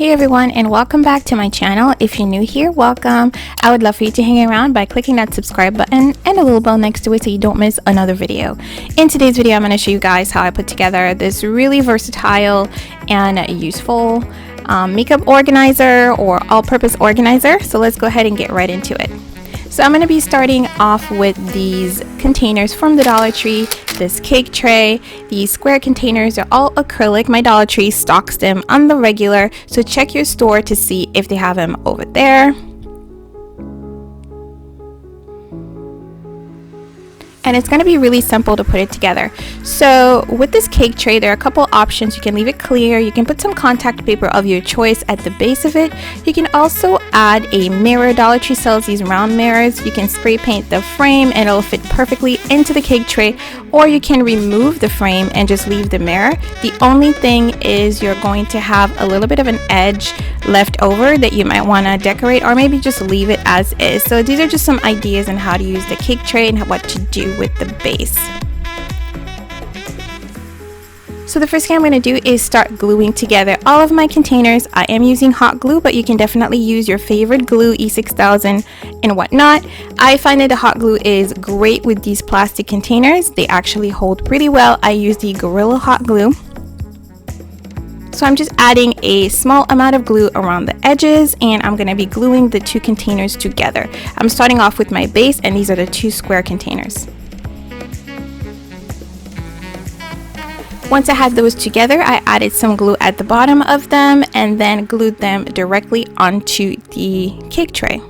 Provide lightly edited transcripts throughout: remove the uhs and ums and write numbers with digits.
Hey everyone, and welcome back to my channel. If you're new here, welcome. I would love for you to hang around by clicking that subscribe button and a little bell next to it so you don't miss another video. In today's video, I'm going to show you guys how I put together this really versatile and useful makeup organizer or all-purpose organizer. So let's go ahead and get right into it. So I'm going to be starting off with these containers from the Dollar Tree, this cake tray. These square containers are all acrylic. My Dollar Tree stocks them on the regular, so check your store to see if they have them over there. And it's going to be really simple to put it together. So with this cake tray, there are a couple options. You can leave it clear. You can put some contact paper of your choice at the base of it. You can also add a mirror. Dollar Tree sells these round mirrors. You can spray paint the frame and it'll fit perfectly into the cake tray, or you can remove the frame and just leave the mirror. The only thing is you're going to have a little bit of an edge left over that you might want to decorate, or maybe just leave it as is. So these are just some ideas on how to use the cake tray and what to do with the base. So the first thing I'm going to do is start gluing together all of my containers. I am using hot glue, but you can definitely use your favorite glue, E6000 and whatnot. I find that the hot glue is great with these plastic containers. They actually hold pretty well. I use the Gorilla hot glue. So I'm just adding a small amount of glue around the edges, and I'm going to be gluing the two containers together. I'm starting off with my base, and these are the two square containers. Once I had those together, I added some glue at the bottom of them and then glued them directly onto the cake tray.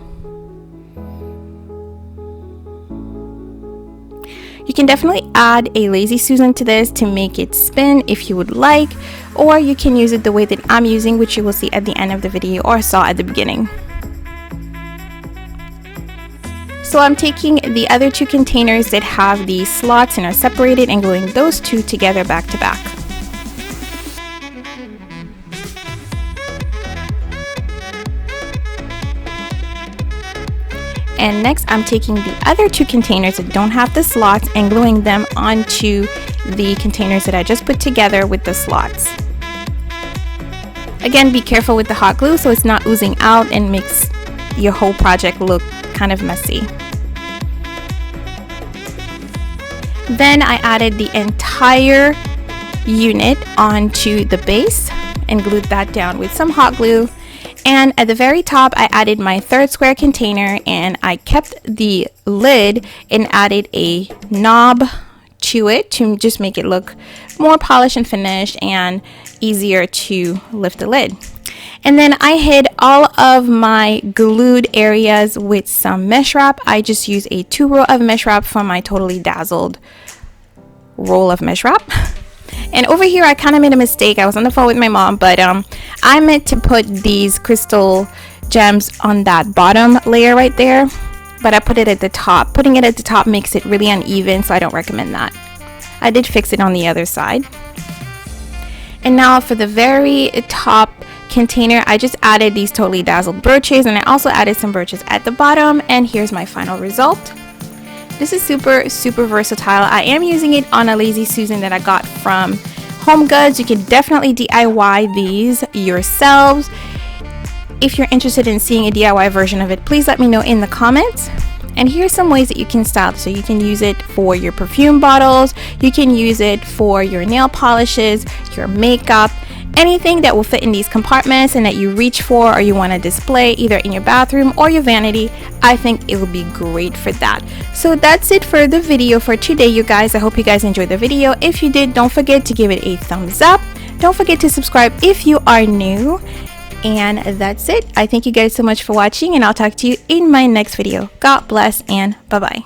You can definitely add a Lazy Susan to this to make it spin if you would like, or you can use it the way that I'm using, which you will see at the end of the video or saw at the beginning. So I'm taking the other two containers that have the slots and are separated and gluing those two together back to back. And next I'm taking the other two containers that don't have the slots and gluing them onto the containers that I just put together with the slots. Again, be careful with the hot glue so it's not oozing out and makes your whole project look kind of messy. Then I added the entire unit onto the base and glued that down with some hot glue. And at the very top, I added my third square container, and I kept the lid and added a knob to it to just make it look more polished and finished and easier to lift the lid. And then I hid all of my glued areas with some mesh wrap. I just used a 2-row of mesh wrap from my Totally Dazzled roll of mesh wrap. And over here I kind of made a mistake. I was on the phone with my mom, but I meant to put these crystal gems on that bottom layer right there, but I put it at the top. Putting it at the top makes it really uneven, so I don't recommend that. I did fix it on the other side. And now for the very top container, I just added these Totally Dazzled brooches, and I also added some brooches at the bottom, and here's my final result. This is super versatile. I am using it on a Lazy Susan that I got from Home Goods. You can definitely DIY these yourselves. If you're interested in seeing a DIY version of it, please let me know in the comments. And here's some ways that you can style. So you can use it for your perfume bottles, you can use it for your nail polishes, your makeup, anything that will fit in these compartments and that you reach for or you want to display either in your bathroom or your vanity. I think it will be great for that. So that's it for the video for today, you guys. I hope you guys enjoyed the video. If you did, don't forget to give it a thumbs up. Don't forget to subscribe if you are new. And that's it. I thank you guys so much for watching, and I'll talk to you in my next video. God bless and bye-bye.